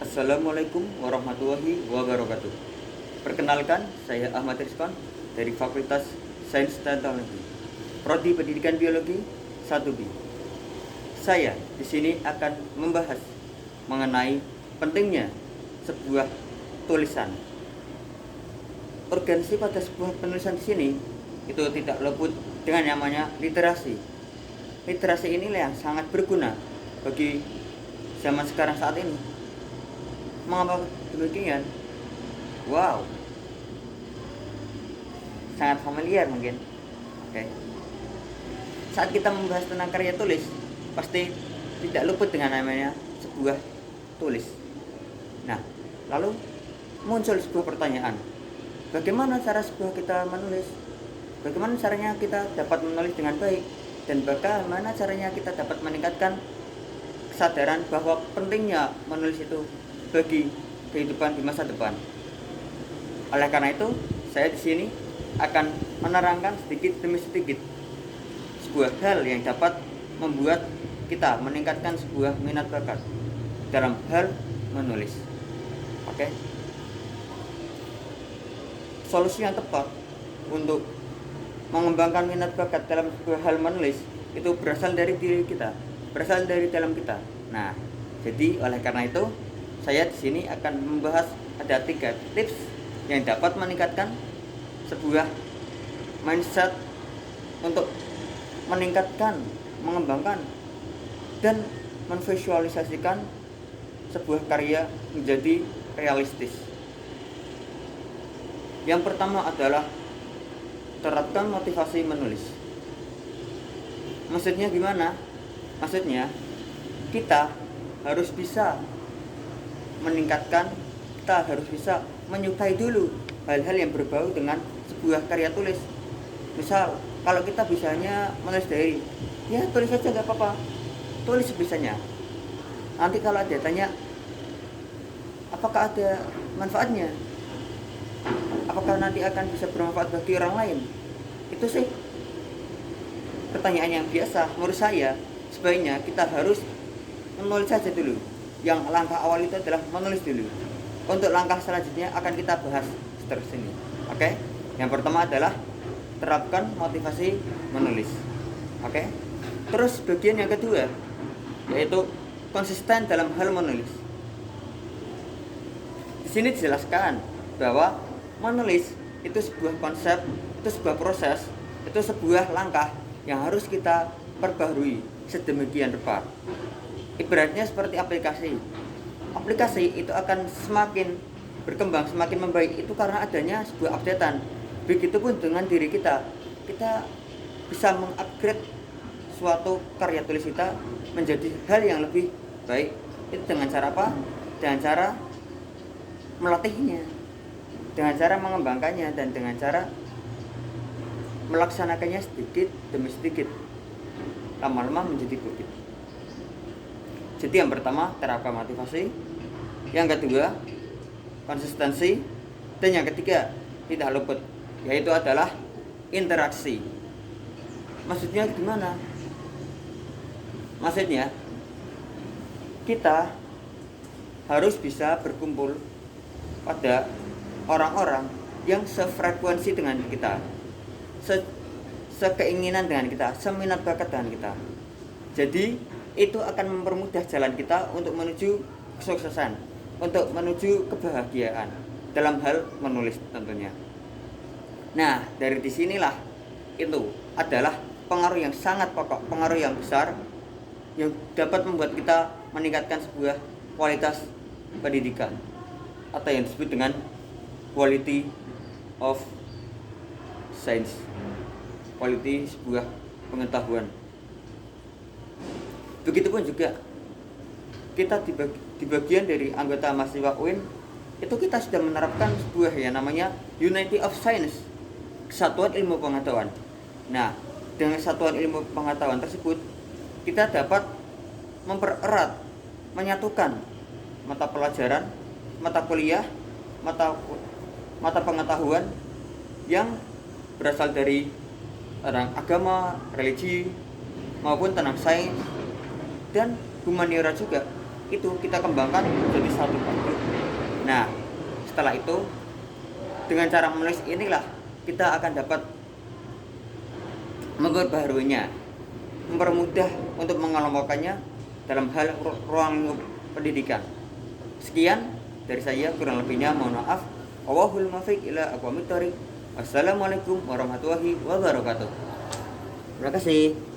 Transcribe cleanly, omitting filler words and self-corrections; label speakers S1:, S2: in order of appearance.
S1: Assalamualaikum warahmatullahi wabarakatuh. Perkenalkan, saya Ahmad Rizkon dari Fakultas Sains dan Teknologi, Prodi Pendidikan Biologi 1B. Saya di sini akan membahas mengenai pentingnya sebuah tulisan. Urgensi pada sebuah penulisan di sini itu tidak luput dengan namanya literasi. Literasi inilah yang sangat berguna bagi zaman sekarang saat ini. Mengapa demikian? Wow, sangat familiar mungkin. Oke. Saat kita membahas tentang karya tulis, pasti tidak luput dengan namanya sebuah tulis. Nah, lalu muncul sebuah pertanyaan. Bagaimana cara sebuah kita menulis? Bagaimana caranya kita dapat menulis dengan baik? Dan bagaimana caranya kita dapat meningkatkan kesadaran bahwa pentingnya menulis itu bagi kehidupan di masa depan. Oleh karena itu, saya di sini akan menerangkan sedikit demi sedikit sebuah hal yang dapat membuat kita meningkatkan sebuah minat bakat dalam hal menulis. Oke. Solusi yang tepat untuk mengembangkan minat bakat dalam sebuah hal menulis itu berasal dari diri kita, berasal dari dalam kita. Nah, jadi oleh karena itu saya di sini akan membahas ada 3 tips yang dapat meningkatkan sebuah mindset untuk meningkatkan, mengembangkan, dan memvisualisasikan sebuah karya menjadi realistis. Yang pertama adalah terapkan motivasi menulis. Maksudnya gimana? Maksudnya kita harus bisa meningkatkan, kita harus bisa menyukai dulu hal-hal yang berbau dengan sebuah karya tulis. Misal, kalau kita bisanya menulis diary, ya tulis saja gak apa-apa, tulis sebisanya. Nanti kalau ada tanya, apakah ada manfaatnya? Apakah nanti akan bisa bermanfaat bagi orang lain? Itu sih pertanyaan yang biasa. Menurut saya, sebaiknya kita harus menulis saja dulu. Yang langkah awal itu adalah menulis dulu. Untuk langkah selanjutnya akan kita bahas seterusnya. Oke? Yang pertama adalah terapkan motivasi menulis. Oke? Terus bagian yang kedua yaitu konsisten dalam hal menulis. Di sini dijelaskan bahwa menulis itu sebuah konsep, itu sebuah proses, itu sebuah langkah yang harus kita perbaharui sedemikian rupa. Ibaratnya seperti aplikasi. Aplikasi itu akan semakin berkembang, semakin membaik itu karena adanya sebuah updatean. Begitupun dengan diri kita. Kita bisa mengupgrade suatu karya tulis kita menjadi hal yang lebih baik. Itu dengan cara apa? Dengan cara melatihnya, dengan cara mengembangkannya, dan dengan cara melaksanakannya sedikit demi sedikit. Lama-lama menjadi bukit. Jadi yang pertama terapkan motivasi, yang kedua konsistensi, dan yang ketiga tidak luput yaitu adalah interaksi. Maksudnya gimana? Maksudnya kita harus bisa berkumpul pada orang-orang yang sefrekuensi dengan kita, sekeinginan dengan kita, seminat bakat dengan kita. Jadi itu akan mempermudah jalan kita untuk menuju kesuksesan, untuk menuju kebahagiaan dalam hal menulis tentunya. Nah, dari disinilah itu adalah pengaruh yang sangat pokok, pengaruh yang besar yang dapat membuat kita meningkatkan sebuah kualitas pendidikan atau yang disebut dengan quality of science, quality sebuah pengetahuan. Begitupun juga kita di bagian dari anggota mahasiswa UIN itu kita sudah menerapkan sebuah yang namanya Unity of Science, kesatuan ilmu pengetahuan. Nah, dengan kesatuan ilmu pengetahuan tersebut kita dapat mempererat, menyatukan mata pelajaran, mata kuliah, mata pengetahuan yang berasal dari tentang agama, religi maupun tentang sains dan humaniora juga. itu kita kembangkan jadi satu padu. Nah, setelah itu dengan cara menulis inilah kita akan dapat memperbaharuinya, mempermudah untuk mengelompokkannya dalam hal ruang lingkup pendidikan. Sekian dari saya, kurang lebihnya mohon maaf. Wallahul muwaffiq ila aqwamit thoriq. Wassalamualaikum warahmatullahi wabarakatuh. Terima kasih.